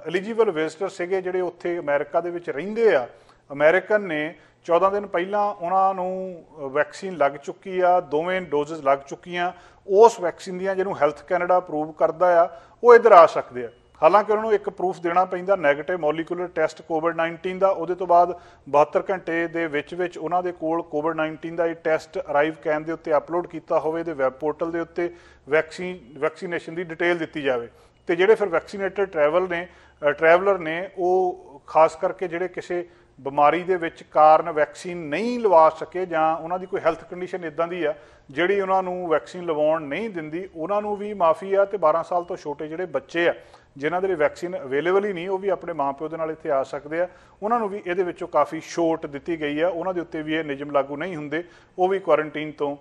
ਐਲੀਜੀਬਲ ਵਿਜ਼ਟਰ ਸੀਗੇ ਜਿਹੜੇ ਉੱਥੇ ਅਮਰੀਕਾ ਦੇ ਵਿੱਚ ਰਹਿੰਦੇ ਆ, ਅਮਰੀਕਨ ਨੇ, 14 ਦਿਨ ਪਹਿਲਾਂ ਉਹਨਾਂ ਨੂੰ ਵੈਕਸੀਨ ਲੱਗ ਚੁੱਕੀ ਆ, ਦੋਵੇਂ ਡੋਜ਼ਸ ਲੱਗ ਚੁੱਕੀਆਂ। ਉਸ ਵੈਕਸੀਨ ਦੀਆਂ ਜਿਹਨੂੰ ਹੈਲਥ ਕੈਨੇਡਾ ਅਪਰੂਵ ਕਰਦਾ ਆ, ਉਹ ਇੱਧਰ ਆ ਸਕਦੇ ਆ। ਹਾਲਾਂਕਿ ਉਹਨਾਂ ਨੂੰ ਇੱਕ ਪ੍ਰੂਫ ਦੇਣਾ ਪੈਂਦਾ ਨੈਗੇਟਿਵ ਮੋਲੀਕੂਲਰ ਟੈਸਟ ਕੋਵਿਡ-19 ਦਾ। ਉਹਦੇ ਤੋਂ ਬਾਅਦ 72 ਘੰਟੇ ਦੇ ਵਿੱਚ ਉਹਨਾਂ ਦੇ ਕੋਲ ਕੋਵਿਡ-19 ਦਾ ਇਹ ਟੈਸਟ ਅਰਾਈਵ ਕੈਨ ਦੇ ਉੱਤੇ ਅਪਲੋਡ ਕੀਤਾ ਹੋਵੇ, ਇਹਦੇ ਵੈਬ ਪੋਰਟਲ ਦੇ ਉੱਤੇ ਵੈਕਸੀਨੇਸ਼ਨ ਦੀ ਡਿਟੇਲ ਦਿੱਤੀ ਜਾਵੇ। ਤੇ ਜਿਹੜੇ ਫਿਰ ਵੈਕਸੀਨੇਟਡ ਟਰੈਵਲਰ ਨੇ ਉਹ ਖਾਸ ਕਰਕੇ ਜਿਹੜੇ ਕਿਸੇ ਬਿਮਾਰੀ ਦੇ ਵਿੱਚ ਕਾਰਨ ਵੈਕਸੀਨ ਨਹੀਂ ਲਵਾ ਸਕੇ ਜਾਂ ਉਹਨਾਂ ਦੀ ਕੋਈ ਹੈਲਥ ਕੰਡੀਸ਼ਨ ਇੱਦਾਂ ਦੀ ਆ ਜਿਹੜੀ ਉਹਨਾਂ ਨੂੰ ਵੈਕਸੀਨ ਲਵਾਉਣ ਨਹੀਂ ਦਿੰਦੀ, ਉਹਨਾਂ ਨੂੰ ਵੀ ਮਾਫੀ ਆ। ਤੇ 12 ਸਾਲ ਤੋਂ ਛੋਟੇ ਜਿਹੜੇ ਬੱਚੇ ਆ ਜਿਨ੍ਹਾਂ ਦੇ ਲਈ ਵੈਕਸੀਨ ਅਵੇਲੇਬਲ ਹੀ ਨਹੀਂ, ਉਹ ਵੀ ਆਪਣੇ ਮਾਂ ਪਿਓ ਦੇ ਨਾਲ ਇੱਥੇ ਆ ਸਕਦੇ ਆ। ਉਹਨਾਂ ਨੂੰ ਵੀ ਇਹਦੇ ਵਿੱਚੋਂ ਕਾਫੀ ਛੋਟ ਦਿੱਤੀ ਗਈ ਆ। ਉਹਨਾਂ ਦੇ ਉੱਤੇ ਵੀ ਇਹ ਨਿਯਮ ਲਾਗੂ ਨਹੀਂ ਹੁੰਦੇ, ਉਹ ਵੀ ਕੁਆਰੰਟੀਨ ਤੋਂ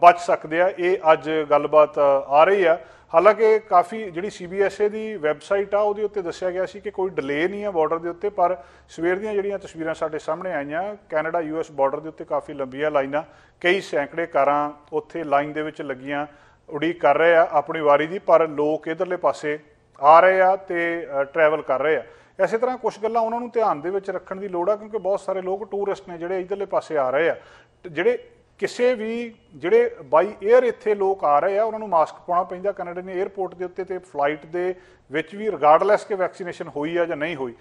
ਬਚ ਸਕਦੇ ਆ। ਇਹ ਅੱਜ ਗੱਲਬਾਤ ਆ ਰਹੀ ਆ। ਹਾਲਾਂਕਿ ਕਾਫੀ ਜਿਹੜੀ CBSA ਦੀ ਵੈਬਸਾਈਟ ਆ ਉਹਦੇ ਉੱਤੇ ਦੱਸਿਆ ਗਿਆ ਸੀ ਕਿ ਕੋਈ ਡਿਲੇ ਨਹੀਂ ਆ ਬਾਰਡਰ ਦੇ ਉੱਤੇ, ਪਰ ਸਵੇਰ ਦੀਆਂ ਜਿਹੜੀਆਂ ਤਸਵੀਰਾਂ ਸਾਡੇ ਸਾਹਮਣੇ ਆਈਆਂ, ਕੈਨੇਡਾ US ਬਾਰਡਰ ਦੇ ਉੱਤੇ ਕਾਫੀ ਲੰਬੀਆਂ ਲਾਈਨਾਂ, ਕਈ ਸੈਂਕੜੇ ਕਾਰਾਂ ਉੱਥੇ ਲਾਈਨ ਦੇ ਵਿੱਚ ਲੱਗੀਆਂ ਉਡੀਕ ਕਰ ਰਹੇ ਆ ਆਪਣੀ ਵਾਰੀ ਦੀ, ਪਰ ਲੋਕ ਇੱਧਰਲੇ ਪਾਸੇ ਆ ਰਹੇ ਆ ਤੇ ਟਰੈਵਲ ਕਰ ਰਹੇ ਆ। ਇਸੇ ਤਰ੍ਹਾਂ ਕੁਝ ਗੱਲਾਂ ਉਹਨਾਂ ਨੂੰ ਧਿਆਨ ਦੇ ਵਿੱਚ ਰੱਖਣ ਦੀ ਲੋੜ ਆ ਕਿਉਂਕਿ ਬਹੁਤ ਸਾਰੇ ਲੋਕ ਟੂਰਿਸਟ ਨੇ ਜਿਹੜੇ ਇੱਧਰਲੇ ਪਾਸੇ ਆ ਰਹੇ ਆ। ਜਿਹੜੇ ਕਿਸੇ ਵੀ ਜਿਹੜੇ ਬਾਈ 에ਅਰ ਇੱਥੇ ਲੋਕ ਆ ਰਹੇ ਆ ਉਹਨਾਂ ਨੂੰ ਮਾਸਕ ਪਾਉਣਾ ਪੈਂਦਾ ਕੈਨੇਡੀਅਨ ਏਅਰਪੋਰਟ ਦੇ ਉੱਤੇ ਤੇ ਫਲਾਈਟ ਦੇ ਵਿੱਚ ਵੀ, ਰਿਗਾਰਡਲੈਸ ਕਿ ਵੈਕਸੀਨੇਸ਼ਨ ਹੋਈ ਆ ਜਾਂ ਨਹੀਂ ਹੋਈ।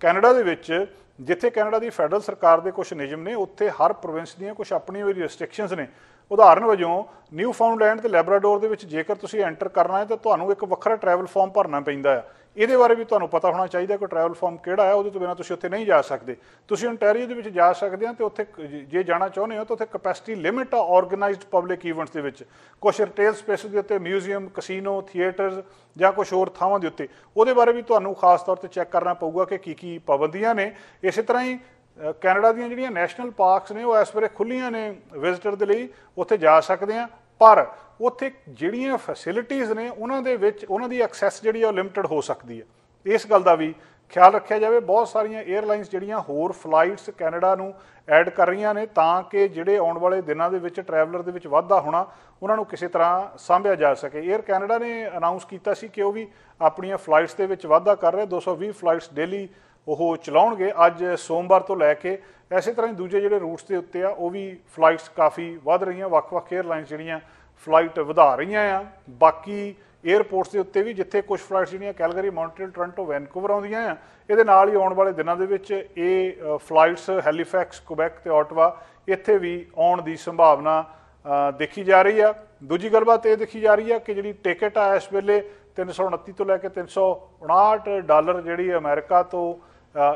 ਕੈਨੇਡਾ ਦੇ ਵਿੱਚ ਜਿੱਥੇ ਕੈਨੇਡਾ ਦੀ ਫੈਡਰਲ ਸਰਕਾਰ ਦੇ ਕੁਝ ਨਿਯਮ ਨੇ, ਉੱਥੇ ਹਰ ਪ੍ਰੋਵਿੰਸ ਦੀਆਂ ਕੁਝ ਆਪਣੀਆਂ ਵੀ ਰਿਸਟ੍ਰਿਕਸ਼ਨਸ ਨੇ। ਉਦਾਹਰਨ ਵਜੋਂ ਨਿਊ ਫਾਊਂਡਲੈਂਡ ਤੇ ਲੈਬਰਾਡੋਰ ਦੇ ਵਿੱਚ ਜੇਕਰ ਤੁਸੀਂ ਐਂਟਰ ਕਰਨਾ ਹੈ ਤਾਂ ਤੁਹਾਨੂੰ ਇੱਕ ਵੱਖਰਾ ਟਰੈਵਲ ਫਾਰਮ ਭਰਨਾ ਪੈਂਦਾ ਆ। ਇਹਦੇ ਬਾਰੇ ਵੀ ਤੁਹਾਨੂੰ ਪਤਾ ਹੋਣਾ ਚਾਹੀਦਾ ਕਿ ਟਰੈਵਲ ਫਾਰਮ ਕਿਹੜਾ ਹੈ, ਉਹਦੇ ਤੋਂ ਬਿਨਾਂ ਤੁਸੀਂ ਉੱਥੇ ਨਹੀਂ ਜਾ ਸਕਦੇ। ਤੁਸੀਂ ontario ਦੇ ਵਿੱਚ ਜਾ ਸਕਦੇ ਆ ਤੇ ਉੱਥੇ ਜੇ ਜਾਣਾ ਚਾਹੁੰਦੇ ਹੋ ਤਾਂ ਉੱਥੇ ਕੈਪੈਸਿਟੀ ਲਿਮਿਟ ਆ ਆਰਗੇਨਾਈਜ਼ਡ ਪਬਲਿਕ ਈਵੈਂਟਸ ਦੇ ਵਿੱਚ, ਕੁਝ ਰਿਟੇਲ ਸਪੇਸ ਦੇ ਉੱਤੇ, ਮਿਊਜ਼ੀਅਮ, ਕਸੀਨੋ, ਥੀਏਟਰਸ ਜਾਂ ਕੁਝ ਹੋਰ ਥਾਵਾਂ ਦੇ ਉੱਤੇ। ਉਹਦੇ ਬਾਰੇ ਵੀ ਤੁਹਾਨੂੰ ਖਾਸ ਤੌਰ ਤੇ ਚੈੱਕ ਕਰਨਾ ਪਊਗਾ ਕਿ ਕੀ ਪਾਬੰਦੀਆਂ ਨੇ। ਇਸੇ ਤਰ੍ਹਾਂ ਹੀ ਕੈਨੇਡਾ ਦੀਆਂ ਜਿਹੜੀਆਂ ਨੈਸ਼ਨਲ ਪਾਰਕਸ ਨੇ ਉਹ ਇਸ ਵੇਲੇ ਖੁੱਲ੍ਹੀਆਂ ਨੇ ਵਿਜ਼ਟਰ ਦੇ ਲਈ, ਉੱਥੇ ਜਾ ਸਕਦੇ ਆ, ਪਰ ਉੱਥੇ ਜਿਹੜੀਆਂ ਫੈਸਿਲਿਟੀਜ਼ ਨੇ ਉਹਨਾਂ ਦੇ ਵਿੱਚ ਉਹਨਾਂ ਦੀ ਐਕਸੈਸ ਜਿਹੜੀ ਆ ਉਹ ਲਿਮਟਿਡ ਹੋ ਸਕਦੀ ਹੈ। ਇਸ ਗੱਲ ਦਾ ਵੀ ਖਿਆਲ ਰੱਖਿਆ ਜਾਵੇ। ਬਹੁਤ ਸਾਰੀਆਂ 에ਅਰਲਾਈਨਸ ਜਿਹੜੀਆਂ ਹੋਰ ਫਲਾਈਟਸ ਕੈਨੇਡਾ ਨੂੰ ਐਡ ਕਰ ਰਹੀਆਂ ਨੇ ਤਾਂ ਕਿ ਜਿਹੜੇ ਆਉਣ ਵਾਲੇ ਦਿਨਾਂ ਦੇ ਵਿੱਚ ਟਰੈਵਲਰ ਦੇ ਵਿੱਚ ਵਾਧਾ ਹੋਣਾ ਉਹਨਾਂ ਨੂੰ ਕਿਸੇ ਤਰ੍ਹਾਂ ਸਾਂਭਿਆ ਜਾ ਸਕੇ। ਏਅਰ ਕੈਨੇਡਾ ਨੇ ਅਨਾਊਂਸ ਕੀਤਾ ਸੀ ਕਿ ਉਹ ਵੀ ਆਪਣੀਆਂ ਫਲਾਈਟਸ ਦੇ ਵਿੱਚ ਵਾਧਾ ਕਰ ਰਿਹਾ, 220 ਫਲਾਈਟਸ ਡੇਲੀ ਉਹ ਚਲਾਉਣਗੇ ਅੱਜ ਸੋਮਵਾਰ ਤੋਂ ਲੈ ਕੇ। ਇਸੇ ਤਰ੍ਹਾਂ ਹੀ ਦੂਜੇ ਜਿਹੜੇ ਰੂਟਸ ਦੇ ਉੱਤੇ ਆ ਉਹ ਵੀ ਫਲਾਈਟਸ ਕਾਫੀ ਵੱਧ ਰਹੀਆਂ, ਵੱਖ-ਵੱਖ ਏਅਰਲਾਈਨਸ ਜਿਹੜੀਆਂ ਫਲਾਈਟ ਵਧਾ ਰਹੀਆਂ ਆ। ਬਾਕੀ ਏਅਰਪੋਰਟਸ ਦੇ ਉੱਤੇ ਵੀ ਜਿੱਥੇ ਕੁਝ ਫਲਾਈਟਸ ਜਿਹੜੀਆਂ ਕੈਲਗਰੀ, ਮੌਂਟਰੀਅਲ, ਟੋਰਾਂਟੋ, ਵੈਨਕੂਵਰ ਆਉਂਦੀਆਂ ਆ, ਇਹਦੇ ਨਾਲ ਹੀ ਆਉਣ ਵਾਲੇ ਦਿਨਾਂ ਦੇ ਵਿੱਚ ਇਹ ਫਲਾਈਟਸ ਹੈਲੀਫੈਕਸ, ਕੁਬੈਕ ਤੇ ਆਟਵਾ ਇੱਥੇ ਵੀ ਆਉਣ ਦੀ ਸੰਭਾਵਨਾ ਦੇਖੀ ਜਾ ਰਹੀ ਆ। ਦੂਜੀ ਗੱਲਬਾਤ ਇਹ ਦੇਖੀ ਜਾ ਰਹੀ ਆ ਕਿ ਜਿਹੜੀ ਟਿਕਟ ਆ ਇਸ ਵੇਲੇ 329 ਤੋਂ ਲੈ ਕੇ $359 ਜਿਹੜੀ ਅਮਰੀਕਾ ਤੋਂ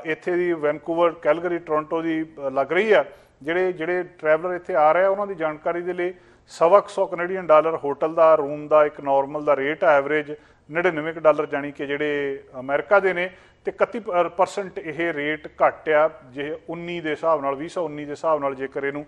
ਇੱਥੇ ਦੀ ਵੈਨਕੂਵਰ, ਕੈਲਗਰੀ, ਟੋਰਾਂਟੋ ਦੀ ਲੱਗ ਰਹੀ ਆ। ਜਿਹੜੇ ਟਰੈਵਲਰ ਇੱਥੇ ਆ ਰਹੇ ਆ ਉਹਨਾਂ ਦੀ ਜਾਣਕਾਰੀ ਦੇ ਲਈ $125 ਕੈਨੇਡੀਅਨ ਡਾਲਰ ਹੋਟਲ ਦਾ रूम ਦਾ ਇੱਕ ਨੋਰਮਲ ਦਾ ਰੇਟ ਹੈ ਐਵਰੇਜ $99 ਜਾਣੀ ਕਿ ਜਿਹੜੇ ਅਮਰੀਕਾ ਦੇ ਨੇ ਤੇ 31% ਇਹ ਰੇਟ ਘੱਟ ਆ ਜੇ 19 ਦੇ ਹਿਸਾਬ ਨਾਲ 2019 ਦੇ ਹਿਸਾਬ ਨਾਲ ਜੇਕਰ ਇਹਨੂੰ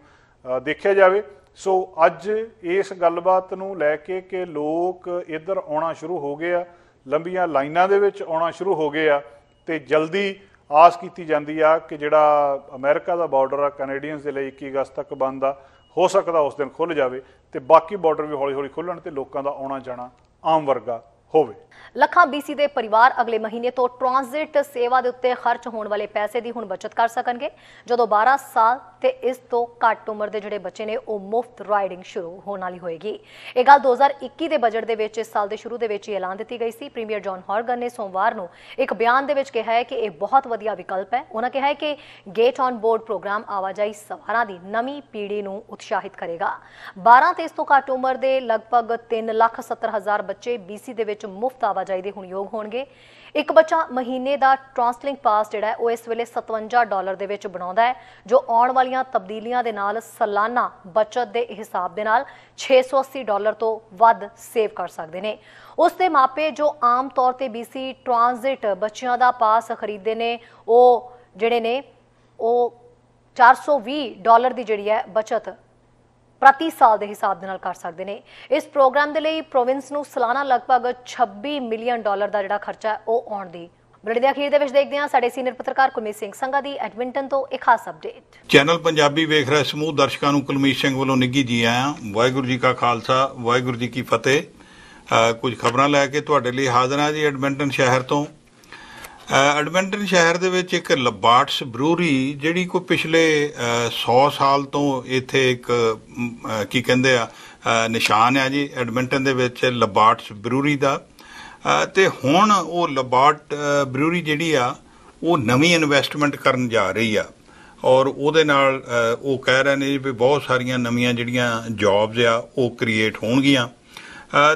ਦੇਖਿਆ ਜਾਵੇ। ਸੋ ਅੱਜ ਇਸ ਗੱਲਬਾਤ ਨੂੰ ਲੈ ਕੇ ਕਿ ਲੋਕ ਇੱਧਰ ਆਉਣਾ ਸ਼ੁਰੂ ਹੋ ਗਏ ਆ, ਲੰਬੀਆਂ ਲਾਈਨਾਂ ਦੇ ਵਿੱਚ ਆਉਣਾ ਸ਼ੁਰੂ ਹੋ ਗਏ ਆ ਤੇ ਜਲਦੀ ਆਸ ਕੀਤੀ ਜਾਂਦੀ ਆ ਕਿ ਜਿਹੜਾ ਅਮਰੀਕਾ ਦਾ ਬਾਰਡਰ ਆ ਕੈਨੇਡੀਅਨਸ ਦੇ ਲਈ 21 ਅਗਸਤ ਤੱਕ ਬੰਦ ਆ, ਹੋ ਸਕਦਾ ਉਸ ਦਿਨ ਖੁੱਲ੍ਹ ਜਾਵੇ ਤੇ ਬਾਕੀ ਬਾਰਡਰ ਵੀ ਹੌਲੀ ਹੌਲੀ ਖੁੱਲ੍ਹਣ ਤੇ ਲੋਕਾਂ ਦਾ ਆਉਣਾ ਜਾਣਾ ਆਮ ਵਰਗਾ ਹੋਵੇ। ਲੱਖਾਂ BC ਦੇ ਪਰਿਵਾਰ ਅਗਲੇ ਮਹੀਨੇ ਤੋਂ ਟ੍ਰਾਂਜ਼ਿਟ ਸੇਵਾ ਦੇ ਉੱਤੇ ਖਰਚ ਹੋਣ ਵਾਲੇ ਪੈਸੇ ਦੀ ਹੁਣ ਬਚਤ ਕਰ ਸਕਣਗੇ, ਜਦੋਂ 12 ਸਾਲ ਤੇ ਇਸ ਤੋਂ ਘੱਟ ਉਮਰ ਦੇ ਜਿਹੜੇ ਬੱਚੇ ਨੇ ਉਹ ਮੁਫਤ ਰਾਈਡਿੰਗ ਸ਼ੁਰੂ ਹੋਣ ਵਾਲੀ ਹੋਏਗੀ। ਇਹ ਗੱਲ 2021 ਦੇ ਬਜਟ ਦੇ ਵਿੱਚ ਇਸ ਸਾਲ ਦੇ ਸ਼ੁਰੂ ਦੇ ਵਿੱਚ ਹੀ ਐਲਾਨ ਦਿੱਤੀ ਗਈ ਸੀ। ਪ੍ਰੀਮੀਅਰ ਜੌਨ ਹੌਰਗਨ ਨੇ ਸੋਮਵਾਰ ਨੂੰ ਇੱਕ ਬਿਆਨ ਦੇ ਵਿੱਚ ਕਿਹਾ ਹੈ ਕਿ ਇਹ ਬਹੁਤ ਵਧੀਆ ਵਿਕਲਪ ਹੈ। ਉਹਨਾਂ ਕਿਹਾ ਹੈ ਕਿ ਗੇਟ ਔਨ ਬੋਰਡ ਪ੍ਰੋਗਰਾਮ ਆਵਾਜਾਈ ਸਵਾਰਾਂ ਦੀ ਨਵੀਂ ਪੀੜ੍ਹੀ ਨੂੰ ਉਤਸ਼ਾਹਿਤ ਕਰੇਗਾ। 12 ਤੇ ਇਸ ਤੋਂ ਘੱਟ ਉਮਰ ਦੇ ਲਗਭਗ 3,70,000 ਬੱਚੇ BC ਦੇ ਵਿੱਚ ਮੁਫਤ ਆਵਾਜਾਈ ਦੇ ਹੁਣ ਯੋਗ ਹੋਣਗੇ। ਇੱਕ ਬੱਚਾ ਮਹੀਨੇ ਦਾ ਟ੍ਰਾਂਸਲਿੰਕ ਪਾਸ ਜਿਹੜਾ ਉਹ ਇਸ ਵੇਲੇ $57 ਦੇ ਵਿੱਚ ਬਣਾਉਂਦਾ ਹੈ, ਜੋ ਆਉਣ ਵਾਲੀਆਂ ਤਬਦੀਲੀਆਂ ਦੇ ਨਾਲ ਸਾਲਾਨਾ ਬਚਤ ਦੇ ਹਿਸਾਬ ਦੇ ਨਾਲ $680 ਤੋਂ ਵੱਧ ਸੇਵ ਕਰ ਸਕਦੇ ਨੇ। ਉਸ ਦੇ ਮਾਪੇ ਜੋ ਆਮ ਤੌਰ ਤੇ BC ਟ੍ਰਾਂਜ਼ਿਟ ਬੱਚਿਆਂ ਦਾ ਪਾਸ ਖਰੀਦਦੇ ਨੇ ਉਹ ਜਿਹੜੇ ਨੇ ਉਹ $420 ਦੀ ਜਿਹੜੀ ਹੈ ਬਚਤ ਪ੍ਰਤੀ ਸਾਲ ਦੇ ਹਿਸਾਬ ਦੇ ਨਾਲ ਕਰ ਸਕਦੇ ਨੇ। ਇਸ ਪ੍ਰੋਗਰਾਮ ਦੇ ਲਈ ਪ੍ਰੋਵਿੰਸ ਨੂੰ ਸਾਲਾਨਾ ਲਗਭਗ $26 ਮਿਲੀਅਨ ਦਾ ਜਿਹੜਾ ਖਰਚਾ ਉਹ ਆਉਣ ਦੀ। ਬੁਲੇਟਿਨ ਦੇ ਅਖੀਰ ਦੇ ਵਿੱਚ ਦੇਖਦੇ ਹਾਂ ਸਾਡੇ ਸੀਨੀਅਰ ਪੱਤਰਕਾਰ ਕੁਲਮੀਤ ਸਿੰਘ ਸੰਘਾ ਦੀ ਐਡਮਿੰਟਨ ਤੋਂ ਇੱਕ ਖਾਸ ਅਪਡੇਟ। ਚੈਨਲ ਪੰਜਾਬੀ ਵੇਖ ਰਹੇ ਸਮੂਹ ਦਰਸ਼ਕਾਂ ਨੂੰ ਕੁਲਮੀਤ ਸਿੰਘ ਵੱਲੋਂ ਨਿੱਘੀ ਜੀ ਆਇਆਂ। ਵਾਹਿਗੁਰੂ ਜੀ ਕਾ ਖਾਲਸਾ, ਵਾਹਿਗੁਰੂ ਜੀ ਕੀ ਫਤਿਹ। ਕੁਝ ਖਬਰਾਂ ਲੈ ਕੇ ਤੁਹਾਡੇ ਲਈ ਹਾਜ਼ਰ ਹਾਂ ਜੀ ਐਡਮਿੰਟਨ ਸ਼ਹਿਰ ਤੋਂ। ਐਡਮਿੰਟਨ ਸ਼ਹਿਰ ਦੇ ਵਿੱਚ ਇੱਕ ਲਬਾਰਟਸ ਬਰੂਰੀ ਜਿਹੜੀ ਕੋਈ ਪਿਛਲੇ 100 ਸਾਲ ਤੋਂ ਇੱਥੇ ਇੱਕ ਕੀ ਕਹਿੰਦੇ ਆ ਨਿਸ਼ਾਨ ਆ ਜੀ ਐਡਮਿੰਟਨ ਦੇ ਵਿੱਚ ਲਬਾਰਟਸ ਬਰੂਰੀ ਦਾ। ਤੇ ਹੁਣ ਉਹ ਲਬਾਰਟ ਬਰੂਰੀ ਜਿਹੜੀ ਆ ਉਹ ਨਵੀਂ ਇਨਵੈਸਟਮੈਂਟ ਕਰਨ ਜਾ ਰਹੀ ਆ ਔਰ ਉਹਦੇ ਨਾਲ ਉਹ ਕਹਿ ਰਹੇ ਨੇ ਵੀ ਬਹੁਤ ਸਾਰੀਆਂ ਨਵੀਆਂ ਜਿਹੜੀਆਂ ਜੌਬਸ ਆ ਉਹ ਕ੍ਰੀਏਟ ਹੋਣਗੀਆਂ।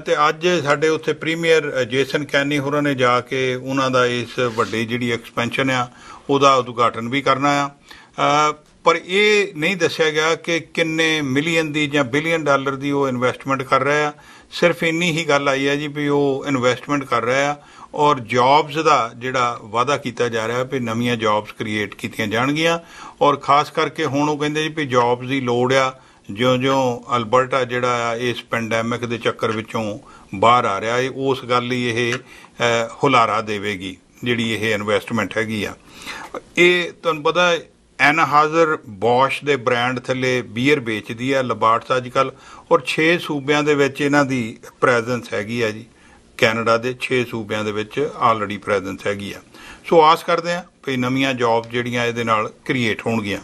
ਤੇ ਅੱਜ ਸਾਡੇ ਉੱਥੇ ਪ੍ਰੀਮੀਅਰ ਜੇਸਨ ਕੈਨੀ ਹੋਰਾਂ ਨੇ ਜਾ ਕੇ ਉਹਨਾਂ ਦਾ ਇਸ ਵੱਡੀ ਜਿਹੜੀ ਐਕਸਪੈਂਸ਼ਨ ਆ ਉਹਦਾ ਉਦਘਾਟਨ ਵੀ ਕਰਨਾ ਆ। ਪਰ ਇਹ ਨਹੀਂ ਦੱਸਿਆ ਗਿਆ ਕਿ ਕਿੰਨੇ ਮਿਲੀਅਨ ਦੀ ਜਾਂ ਬਿਲੀਅਨ ਡਾਲਰ ਦੀ ਉਹ ਇਨਵੈਸਟਮੈਂਟ ਕਰ ਰਹੇ ਆ। ਸਿਰਫ ਇੰਨੀ ਹੀ ਗੱਲ ਆਈ ਹੈ ਜੀ ਵੀ ਉਹ ਇਨਵੈਸਟਮੈਂਟ ਕਰ ਰਹੇ ਆ ਔਰ ਜੌਬਸ ਦਾ ਜਿਹੜਾ ਵਾਅਦਾ ਕੀਤਾ ਜਾ ਰਿਹਾ ਵੀ ਨਵੀਆਂ ਜੌਬਸ ਕ੍ਰੀਏਟ ਕੀਤੀਆਂ ਜਾਣਗੀਆਂ। ਔਰ ਖਾਸ ਕਰਕੇ ਹੁਣ ਉਹ ਕਹਿੰਦੇ ਜੀ ਵੀ ਜੌਬਸ ਦੀ ਲੋੜ ਆ ਜਿਉਂ-ਜਿਉਂ ਅਲਬਰਟਾ ਜਿਹੜਾ ਆ ਇਸ ਪੈਂਡੈਮਿਕ ਦੇ ਚੱਕਰ ਵਿੱਚੋਂ ਬਾਹਰ ਆ ਰਿਹਾ ਹੈ, ਉਸ ਗੱਲ ਲਈ ਇਹ ਹੁਲਾਰਾ ਦੇਵੇਗੀ ਜਿਹੜੀ ਇਹ ਇਨਵੈਸਟਮੈਂਟ ਹੈਗੀ ਆ। ਇਹ ਤੁਹਾਨੂੰ ਪਤਾ ਐਨਹਾਜ਼ਰ ਬੌਸ਼ ਦੇ ਬ੍ਰਾਂਡ ਥੱਲੇ ਬੀਅਰ ਵੇਚਦੀ ਆ ਲਬਾਰਟਸ ਅੱਜ ਕੱਲ੍ਹ ਔਰ 6 ਸੂਬਿਆਂ ਦੇ ਵਿੱਚ ਇਹਨਾਂ ਦੀ ਪ੍ਰੈਜ਼ੈਂਸ ਹੈਗੀ ਆ ਜੀ। ਕੈਨੇਡਾ ਦੇ 6 ਸੂਬਿਆਂ ਦੇ ਵਿੱਚ ਆਲਰੇਡੀ ਪ੍ਰੈਜ਼ੈਂਸ ਹੈਗੀ ਆ। ਸੋ ਆਸ ਕਰਦੇ ਆ ਵੀ ਨਵੀਆਂ ਜੌਬ ਜਿਹੜੀਆਂ ਇਹਦੇ ਨਾਲ ਕ੍ਰੀਏਟ ਹੋਣਗੀਆਂ।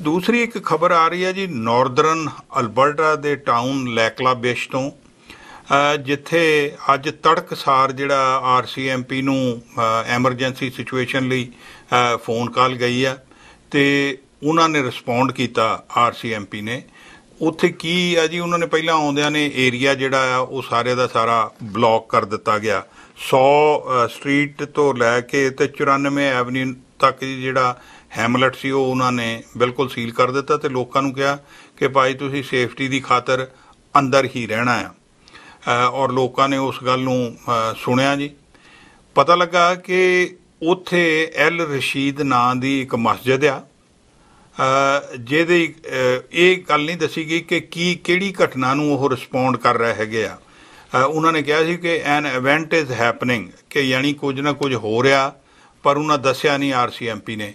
ਦੂਸਰੀ ਇੱਕ ਖਬਰ ਆ ਰਹੀ ਹੈ ਜੀ ਨਾਰਦਰਨ ਅਲਬਰਟਾ ਦੇ ਟਾਊਨ ਲੈਕਲਾਬਿਸ਼ ਤੋਂ, ਜਿੱਥੇ ਅੱਜ ਤੜਕਸਾਰ ਜਿਹੜਾ RCMP ਨੂੰ ਐਮਰਜੈਂਸੀ ਸਿਚੁਏਸ਼ਨ ਲਈ ਫੋਨ ਕਾਲ ਗਈ ਆ ਤੇ ਉਹਨਾਂ ਨੇ ਰਿਸਪੌਂਡ ਕੀਤਾ RCMP ਨੇ। ਉੱਥੇ ਕੀ ਆ ਜੀ ਉਹਨਾਂ ਨੇ ਪਹਿਲਾਂ ਆਉਂਦਿਆਂ ਨੇ ਏਰੀਆ ਜਿਹੜਾ ਆ ਉਹ ਸਾਰੇ ਦਾ ਸਾਰਾ ਬਲੌਕ ਕਰ ਦਿੱਤਾ ਗਿਆ। 100 ਸਟਰੀਟ ਤੋਂ ਲੈ ਕੇ ਤੇ 94 ਐਵਨਿਊ ਤੱਕ ਜਿਹੜਾ ਹੈਮਲਟ ਸੀ ਉਹ ਉਹਨਾਂ ਨੇ ਬਿਲਕੁਲ ਸੀਲ ਕਰ ਦਿੱਤਾ ਤੇ ਲੋਕਾਂ ਨੂੰ ਕਿਹਾ ਕਿ ਭਾਈ ਤੁਸੀਂ ਸੇਫਟੀ ਦੀ ਖਾਤਰ ਅੰਦਰ ਹੀ ਰਹਿਣਾ ਆ ਔਰ ਲੋਕਾਂ ਨੇ ਉਸ ਗੱਲ ਨੂੰ ਸੁਣਿਆ ਜੀ। ਪਤਾ ਲੱਗਾ ਕਿ ਉੱਥੇ ਐਲ ਰਸ਼ੀਦ ਨਾਂ ਦੀ ਇੱਕ ਮਸਜਿਦ ਆ ਜਿਹਦੀ ਇਹ ਗੱਲ ਨਹੀਂ ਦੱਸੀ ਗਈ ਕਿ ਕਿਹੜੀ ਘਟਨਾ ਨੂੰ ਉਹ ਰਿਸਪੌਂਡ ਕਰ ਰਹੇ ਹੈਗੇ ਆ। ਉਹਨਾਂ ਨੇ ਕਿਹਾ ਸੀ ਕਿ ਐਨ ਇਵੈਂਟ ਇਜ਼ ਹੈਪਨਿੰਗ ਕਿ ਯਾਨੀ ਕੁਝ ਨਾ ਕੁਝ ਹੋ ਰਿਹਾ, ਪਰ ਉਹਨਾਂ ਦੱਸਿਆ ਨਹੀਂ RCMP ਨੇ।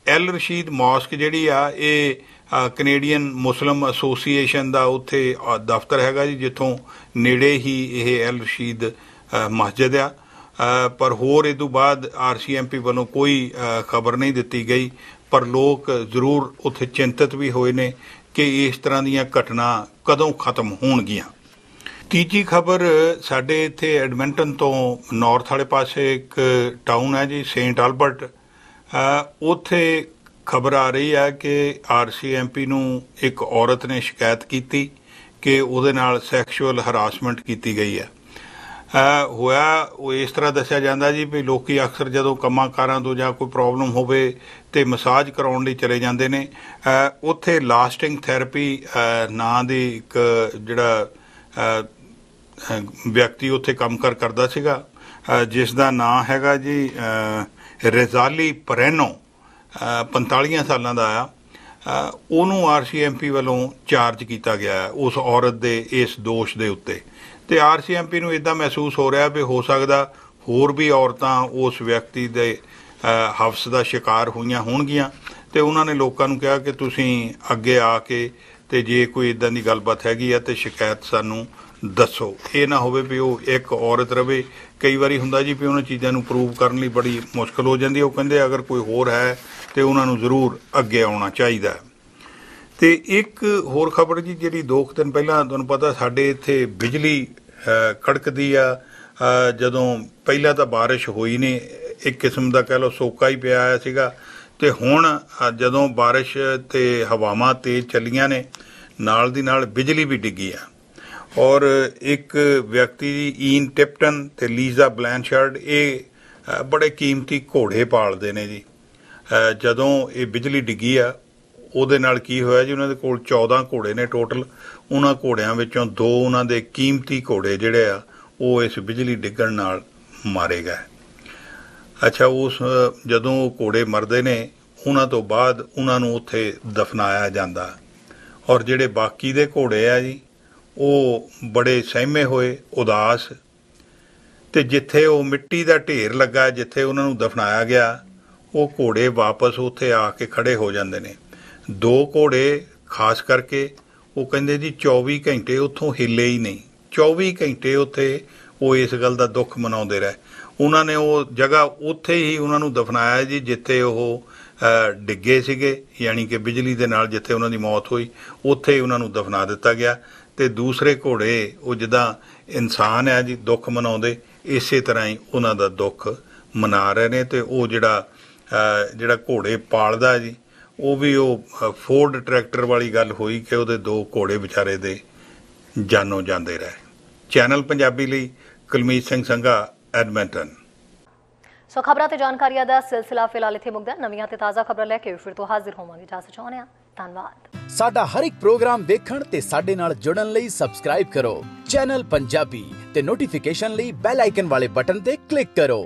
ਐਲ ਰਸ਼ੀਦ ਮੌਸਕ ਜਿਹੜੀ ਆ ਇਹ ਕੈਨੇਡੀਅਨ ਮੁਸਲਿਮ ਐਸੋਸੀਏਸ਼ਨ ਦਾ ਉੱਥੇ ਦਫ਼ਤਰ ਹੈਗਾ ਜੀ, ਜਿੱਥੋਂ ਨੇੜੇ ਹੀ ਇਹ ਐਲ ਰਸ਼ੀਦ ਮਸਜਿਦ ਆ। ਪਰ ਹੋਰ ਇਹ ਤੋਂ ਬਾਅਦ RCMP ਵੱਲੋਂ ਕੋਈ ਖਬਰ ਨਹੀਂ ਦਿੱਤੀ ਗਈ, ਪਰ ਲੋਕ ਜ਼ਰੂਰ ਉੱਥੇ ਚਿੰਤਤ ਵੀ ਹੋਏ ਨੇ ਕਿ ਇਸ ਤਰ੍ਹਾਂ ਦੀਆਂ ਘਟਨਾ ਕਦੋਂ ਖਤਮ ਹੋਣਗੀਆਂ। ਤੀਜੀ ਖਬਰ ਸਾਡੇ ਇੱਥੇ ਐਡਮਿੰਟਨ ਤੋਂ ਨਾਰਥ ਵਾਲੇ ਪਾਸੇ ਇੱਕ ਟਾਊਨ ਹੈ ਜੀ ਸੇਂਟ ਆਲਬਰਟ। ਉੱਥੇ ਖਬਰ ਆ ਰਹੀ ਹੈ ਕਿ RCMP ਨੂੰ ਇੱਕ ਔਰਤ ਨੇ ਸ਼ਿਕਾਇਤ ਕੀਤੀ ਕਿ ਉਹਦੇ ਨਾਲ ਸੈਕਸ਼ੂਅਲ ਹਰਾਸਮੈਂਟ ਕੀਤੀ ਗਈ ਹੈ। ਹੋਇਆ ਉਹ ਇਸ ਤਰ੍ਹਾਂ ਦੱਸਿਆ ਜਾਂਦਾ ਜੀ ਵੀ ਲੋਕੀ ਅਕਸਰ ਜਦੋਂ ਕੰਮਾਂ ਕਾਰਾਂ ਤੋਂ ਜਾਂ ਕੋਈ ਪ੍ਰੋਬਲਮ ਹੋਵੇ ਤੇ ਮਸਾਜ ਕਰਾਉਣ ਲਈ ਚਲੇ ਜਾਂਦੇ ਨੇ। ਉੱਥੇ ਲਾਸਟਿੰਗ ਥੈਰੇਪੀ ਨਾਂ ਦੀ ਇੱਕ ਜਿਹੜਾ ਵਿਅਕਤੀ ਉੱਥੇ ਕੰਮ ਕਰਦਾ ਸੀਗਾ, ਜਿਸ ਦਾ ਨਾਂ ਹੈਗਾ ਜੀ ਰਜ਼ਾਲੀ ਪਰੈਨੋ, 45 ਸਾਲਾਂ ਦਾ ਆ। ਉਹਨੂੰ RCMP ਵੱਲੋਂ ਚਾਰਜ ਕੀਤਾ ਗਿਆ ਉਸ ਔਰਤ ਦੇ ਇਸ ਦੋਸ਼ ਦੇ ਉੱਤੇ, ਤੇ RCMP ਨੂੰ ਇੱਦਾਂ ਮਹਿਸੂਸ ਹੋ ਰਿਹਾ ਵੀ ਹੋ ਸਕਦਾ ਹੋਰ ਵੀ ਔਰਤਾਂ ਉਸ ਵਿਅਕਤੀ ਦੇ ਹਵਸ ਦਾ ਸ਼ਿਕਾਰ ਹੋਈਆਂ ਹੋਣਗੀਆਂ, ਤੇ ਉਹਨਾਂ ਨੇ ਲੋਕਾਂ ਨੂੰ ਕਿਹਾ ਕਿ ਤੁਸੀਂ ਅੱਗੇ ਆ ਕੇ ਤੇ ਜੇ ਕੋਈ ਇੱਦਾਂ ਦੀ ਗੱਲਬਾਤ ਹੈਗੀ ਆ ਤੇ ਸ਼ਿਕਾਇਤ ਸਾਨੂੰ ਦੱਸੋ। ਇਹ ਨਾ ਹੋਵੇ ਵੀ ਉਹ ਇੱਕ ਔਰਤ ਰਵੇ। ਕਈ ਵਾਰੀ ਹੁੰਦਾ ਜੀ ਵੀ ਉਹਨਾਂ ਚੀਜ਼ਾਂ ਨੂੰ ਪ੍ਰੂਵ ਕਰਨ ਲਈ ਬੜੀ ਮੁਸ਼ਕਲ ਹੋ ਜਾਂਦੀ ਹੈ। ਉਹ ਕਹਿੰਦੇ ਅਗਰ ਕੋਈ ਹੋਰ ਹੈ ਤੇ ਉਹਨਾਂ ਨੂੰ ਜ਼ਰੂਰ ਅੱਗੇ ਆਉਣਾ ਚਾਹੀਦਾ। ਤੇ ਇੱਕ ਹੋਰ ਖਬਰ ਜੀ, ਜਿਹੜੀ 2 ਦਿਨ ਪਹਿਲਾਂ ਤੁਹਾਨੂੰ ਪਤਾ ਸਾਡੇ ਇੱਥੇ ਬਿਜਲੀ ਕੜਕਦੀ ਆ। ਜਦੋਂ ਪਹਿਲਾਂ ਤਾਂ ਬਾਰਿਸ਼ ਹੋਈ ਨਹੀਂ, ਇੱਕ ਕਿਸਮ ਦਾ ਕਹਿ ਲਓ ਸੋਕਾ ਹੀ ਪਿਆ ਆਇਆ ਸੀਗਾ, ਤੇ ਹੁਣ ਜਦੋਂ ਬਾਰਿਸ਼ ਤੇ ਹਵਾਵਾਂ ਤੇਜ਼ ਚੱਲੀਆਂ ਨੇ ਨਾਲ ਦੀ ਨਾਲ ਬਿਜਲੀ ਵੀ ਡਿੱਗੀ ਆ। ਔਰ ਇੱਕ ਵਿਅਕਤੀ ਈਨ ਟਿਪਟਨ ਤੇ ਲੀਜ਼ਾ ਬਲੈਨਸ਼ਾਰਡ, ਇਹ ਬੜੇ ਕੀਮਤੀ ਘੋੜੇ ਪਾਲਦੇ ਨੇ ਜੀ। ਜਦੋਂ ਇਹ ਬਿਜਲੀ ਡਿੱਗੀ ਆ ਉਹਦੇ ਨਾਲ ਕੀ ਹੋਇਆ ਜੀ, ਉਹਨਾਂ ਦੇ ਕੋਲ 14 ਘੋੜੇ ਨੇ ਟੋਟਲ। ਉਹਨਾਂ ਘੋੜਿਆਂ ਵਿੱਚੋਂ 2 ਉਹਨਾਂ ਦੇ ਕੀਮਤੀ ਘੋੜੇ ਜਿਹੜੇ ਆ ਉਹ ਇਸ ਬਿਜਲੀ ਡਿੱਗਣ ਨਾਲ ਮਾਰੇ ਗਏ। ਅੱਛਾ, ਉਸ ਜਦੋਂ ਉਹ ਘੋੜੇ ਮਰਦੇ ਨੇ ਉਹਨਾਂ ਤੋਂ ਬਾਅਦ ਉਹਨਾਂ ਨੂੰ ਉੱਥੇ ਦਫਨਾਇਆ ਜਾਂਦਾ, ਔਰ ਜਿਹੜੇ ਬਾਕੀ ਦੇ ਘੋੜੇ ਆ ਜੀ ਉਹ ਬੜੇ ਸਹਿਮੇ ਹੋਏ, ਉਦਾਸ। ਤੇ ਜਿੱਥੇ ਉਹ ਮਿੱਟੀ ਦਾ ਢੇਰ ਲੱਗਾ, ਜਿੱਥੇ ਉਹਨਾਂ ਨੂੰ ਦਫਨਾਇਆ ਗਿਆ, ਉਹ ਘੋੜੇ ਵਾਪਸ ਉੱਥੇ ਆ ਕੇ ਖੜੇ ਹੋ ਜਾਂਦੇ ਨੇ। 2 ਘੋੜੇ ਖਾਸ ਕਰਕੇ ਉਹ ਕਹਿੰਦੇ ਜੀ 24 ਘੰਟੇ ਉੱਥੋਂ ਹਿੱਲੇ ਹੀ ਨਹੀਂ। 24 ਘੰਟੇ ਉੱਥੇ ਉਹ ਇਸ ਗੱਲ ਦਾ ਦੁੱਖ ਮਨਾਉਂਦੇ ਰਹੇ। ਉਹਨਾਂ ਨੇ ਉਹ ਜਗ੍ਹਾ ਉੱਥੇ ਹੀ ਉਹਨਾਂ ਨੂੰ ਦਫਨਾਇਆ ਜੀ ਜਿੱਥੇ ਉਹ ਡਿੱਗੇ ਸੀਗੇ, ਯਾਨੀ ਕਿ ਬਿਜਲੀ ਦੇ ਨਾਲ ਜਿੱਥੇ ਉਹਨਾਂ ਦੀ ਮੌਤ ਹੋਈ ਉੱਥੇ ਹੀ ਉਹਨਾਂ ਨੂੰ ਦਫਨਾ ਦਿੱਤਾ ਗਿਆ। ਤੇ ਦੂਸਰੇ ਘੋੜੇ ਉਹ ਜਿੱਦਾਂ ਇਨਸਾਨ ਆ ਜੀ ਦੁੱਖ ਮਨਾਉਂਦੇ, ਇਸੇ ਤਰ੍ਹਾਂ ਹੀ ਉਹਨਾਂ ਦਾ ਦੁੱਖ ਮਨਾ ਰਹੇ ਨੇ। ਤੇ ਉਹ ਜਿਹੜਾ ਘੋੜੇ ਪਾਲਦਾ ਜੀ ਉਹ ਵੀ ਉਹ ਫੋਰਡ ਟਰੈਕਟਰ ਵਾਲੀ ਗੱਲ ਹੋਈ ਕਿ ਉਹਦੇ 2 ਘੋੜੇ ਵਿਚਾਰੇ ਦੇ ਜਾਨੋਂ ਜਾਂਦੇ ਰਹੇ। ਚੈਨਲ ਪੰਜਾਬੀ ਲਈ ਕੁਲਮੀਤ ਸਿੰਘ ਸੰਘਾ, ਐਡਮਿੰਟਨ। ਸੋ ਖਬਰਾਂ ਤੇ ਜਾਣਕਾਰੀਆਂ ਦਾ ਸਿਲਸਿਲਾ ਫਿਲਹਾਲ ਇੱਥੇ ਮੁੱਕਦਾ। ਨਵੀਆਂ ਤੇ ਤਾਜ਼ਾ ਖਬਰਾਂ ਲੈ ਕੇ ਫਿਰ ਤੋਂ ਹਾਜ਼ਰ ਹੋਵਾਂਗੇ। ਇਜਾਜ਼ਤ ਚਾਹੁੰਦੇ ਹਾਂ। ਧੰਨਵਾਦ। ਸਾਡਾ ਹਰ ਇੱਕ ਪ੍ਰੋਗਰਾਮ ਦੇਖਣ ਤੇ ਸਾਡੇ ਨਾਲ ਜੁੜਨ ਲਈ ਸਬਸਕ੍ਰਾਈਬ ਕਰੋ ਚੈਨਲ ਪੰਜਾਬੀ ਤੇ ਨੋਟੀਫਿਕੇਸ਼ਨ ਲਈ ਬੈਲ ਆਈਕਨ ਵਾਲੇ ਬਟਨ ਤੇ ਕਲਿੱਕ ਕਰੋ।